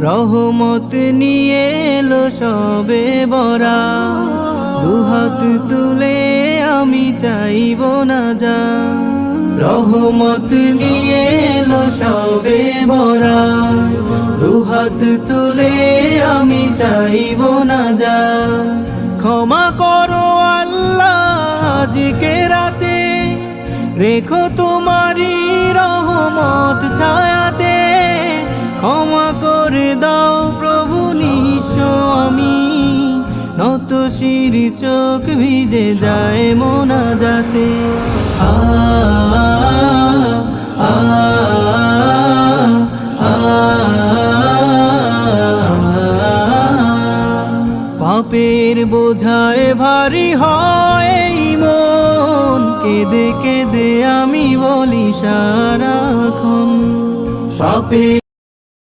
রহমত নিয়ে এলো সবে বরা, দুহাত তুলে আমি চাইব না যা। রহমত নিয়ে এলো সবে বরা, দুহাত তুলে আমি চাইব না যা। ক্ষমা করো আল্লাহ আজকে রাতে, রেখো তোমারি রহমত ছায়াতে। ক্ষমা করে দাও প্রভু নিঃস্ব আমি, নত শির চোখ ভিজে যায় মোনাজাতে। আ আ পাপের বোঝায় ভারী হয় এই মন, কেঁদে কেঁদে আমি বলি সারাক্ষণ পাপে।